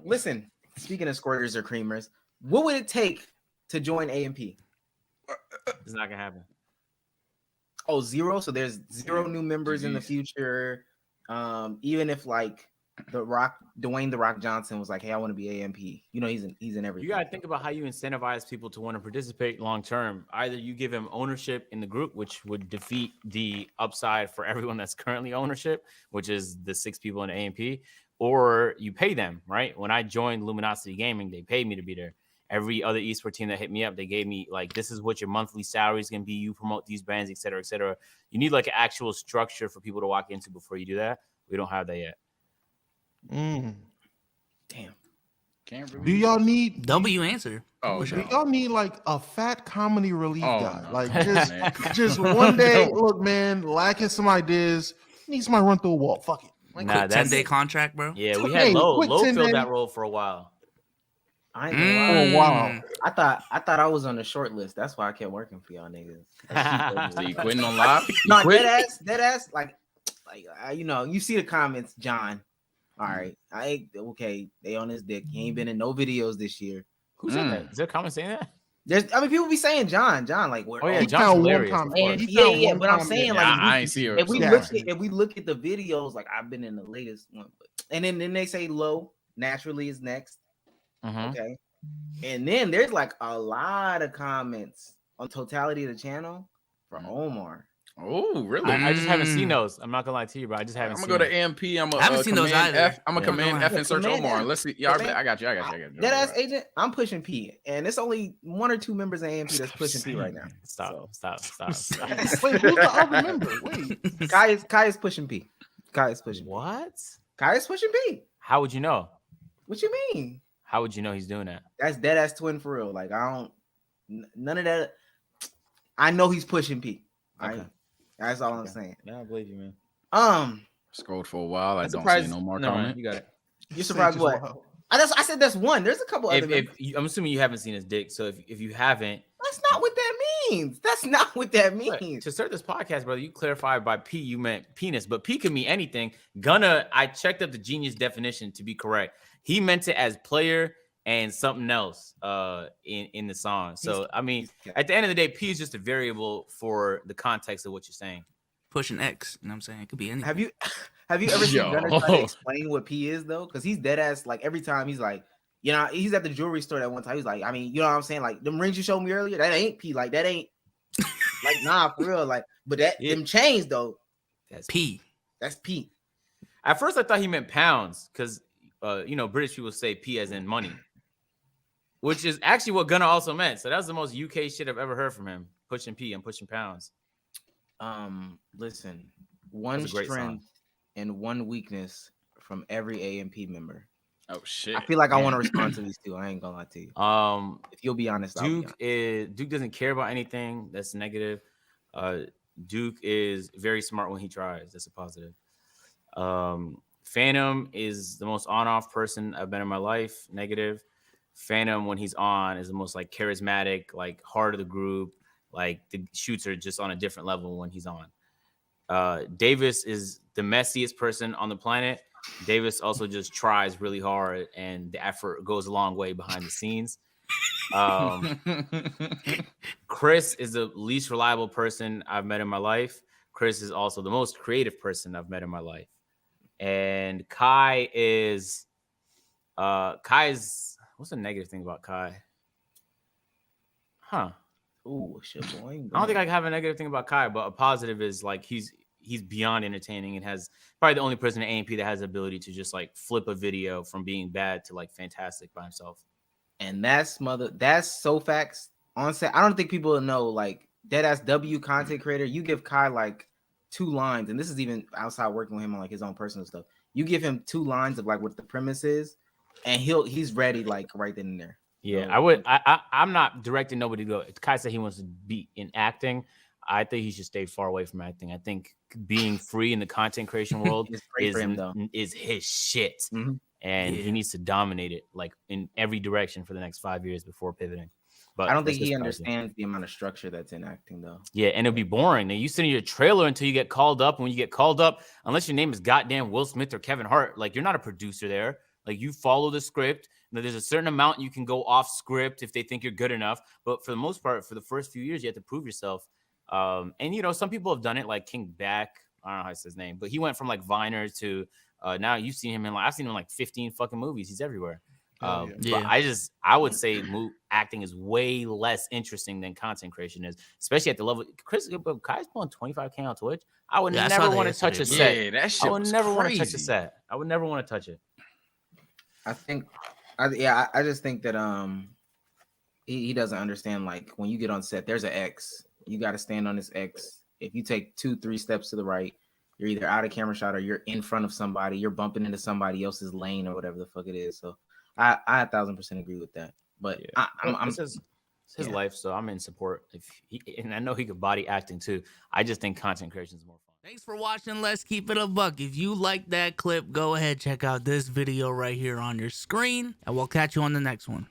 Listen. Speaking of squirters or creamers, what would it take to join AMP? It's not gonna happen. Oh, 0. So there's 0 new members in the GGs. future. Even if like Dwayne the Rock Johnson was like, "Hey, I want to be AMP." You know, he's in everything. You gotta think about how you incentivize people to want to participate long term. Either you give them ownership in the group, which would defeat the upside for everyone that's currently ownership, which is the 6 people in AMP, or you pay them. Right? When I joined Luminosity Gaming, they paid me to be there. Every other esports team that hit me up, they gave me like, this is what your monthly salary is gonna be. You promote these brands, et cetera, et cetera. You need like an actual structure for people to walk into before you do that. We don't have that yet. Damn. Can't really. Do y'all need? W answer. Oh, Do no. y'all need like a fat comedy relief Oh, guy? no. Like Man. just one day. Look, man, lacking some ideas. Need somebody run through a wall. Fuck it. Like, Nah, Quick that's 10-day contract, bro. yeah. We Hey, had Low. quick Low 10 filled day. that role for a while. I ain't gonna lie. Oh wow. I thought I was on the short list. That's why I kept working for y'all niggas. So you quitting on live? You No, quit? dead ass. Like, you know, you see the comments, John. All right, okay. They on his dick. He ain't been in no videos this year. Who said that? Is there a comment saying that? I mean, people be saying John, like, where? Oh yeah, He John's found one hilarious. of comment. course. And He found yeah. one But I'm comment. saying, Yeah, like, I ain't see her. if we Yeah. look at the videos, like I've been in the latest one, and then they say Low naturally is next. Mhm. Okay, and then there's like a lot of comments on totality of the channel for Omar. Oh, really? I just haven't seen those. I'm not gonna lie to you, bro. I just haven't I'm seen gonna go to them. AMP. I'm gonna I haven't seen those command either. F. I'm gonna Yeah. command Yeah, F and search command Omar. F. Let's see. Yeah, Command- I got you. Dead ass agent. I'm pushing P, and it's only 1 or 2 members of AMP that's pushing P right now. Stop. Wait, who's the other member? Wait. Kai is pushing P. Kai is pushing. P. What? Kai is pushing P. How would you know? What you mean? How would you know he's doing that? That's dead ass twin for real. Like I don't. None of that. I know he's pushing P. Okay. Right? That's all I'm saying. Yeah, I believe you, man. Scrolled for a while. I I'm don't surprised- see no more Never mind, comment. you got it. You're surprised what? I said that's one. There's a couple other. I'm assuming you haven't seen his dick. So if you haven't, That's not what that means. That's not what that look, means. to start this podcast, brother, you clarified by P you meant penis, but P can mean anything. I checked up the Genius definition to be correct. He meant it as player and something else in the song. So I mean, at the end of the day, P is just a variable for the context of what you're saying. Pushing X. You know what I'm saying? It could be anything. Have you ever seen Yo. Gunner try to explain what P is though? Because he's dead ass. Like every time he's like, you know, he's at the jewelry store that one time. He's like, I mean, you know what I'm saying? Like them rings you showed me earlier, that ain't P. Like that ain't like nah for real. Like, but them chains though, That's P. that's P. At first, I thought he meant pounds because British people say P as in money, which is actually what Gunner also meant. So that was the most UK shit I've ever heard from him. Pushing P and pushing pounds. Listen, one That's a great strength and one weakness from every AMP member. Oh shit. I feel like I want to respond to these two. I ain't gonna lie to you. If you'll be honest, I'll be honest. Duke doesn't care about anything that's negative. Duke is very smart when he tries. That's a positive. Phantom is the most on-off person I've been in my life. Negative. Phantom, when he's on, is the most like charismatic, like heart of the group. Like the shoots are just on a different level when he's on. Davis is the messiest person on the planet. Davis also just tries really hard, and the effort goes a long way behind the scenes. Chris is the least reliable person I've met in my life. Chris is also the most creative person I've met in my life. And Kai is what's the negative thing about Kai? Huh. Ooh, shit, boy. I don't think I have a negative thing about Kai, but a positive is like he's beyond entertaining and has probably the only person in AMP that has the ability to just like flip a video from being bad to like fantastic by himself. And that's so facts on set. I don't think people know like deadass W content creator. You give Kai like 2 lines, and this is even outside working with him on like his own personal stuff. You give him 2 lines of like what the premise is, and he's ready like right then and there. Yeah, So, I'm not directing nobody to go. Kai said he wants to be in acting. I think he should stay far away from acting. I think being free in the content creation world It's great for him, though. is his shit. Mhm. And Yeah. he needs to dominate it like in every direction for the next 5 years before pivoting. But I don't think that's he just my opinion. understands the amount of structure that's in acting, though. Yeah, and it'll be boring. Now you sit in your trailer until you get called up. And when you get called up, unless your name is goddamn Will Smith or Kevin Hart, like you're not a producer there. Like you follow the script. There's a certain amount you can go off script if they think you're good enough. But for the most part, for the first few years, you have to prove yourself. And you know, some people have done it, like King Back. I don't know how to say his name, but he went from like Viner to now you've seen him in like I've seen him in like 15 fucking movies. He's everywhere. But I would say acting is way less interesting than content creation is, especially at the level. Kai's pulling 25K on Twitch. I would never want to touch a set. Yeah, that shit I would was never want to crazy. touch a set. I would never want to touch it. I just think that he doesn't understand, like, when you get on set, there's an X. You got to stand on this X. If you take 2-3 steps to the right, you're either out of camera shot or you're in front of somebody. You're bumping into somebody else's lane or whatever the fuck it is. So I 1,000% agree with that. But yeah. It's his life, so I'm in support. And I know he could body acting too. I just think content creation is more fun. Thanks for watching. Let's keep it a buck. If you like that clip, go ahead, check out this video right here on your screen, and we'll catch you on the next one.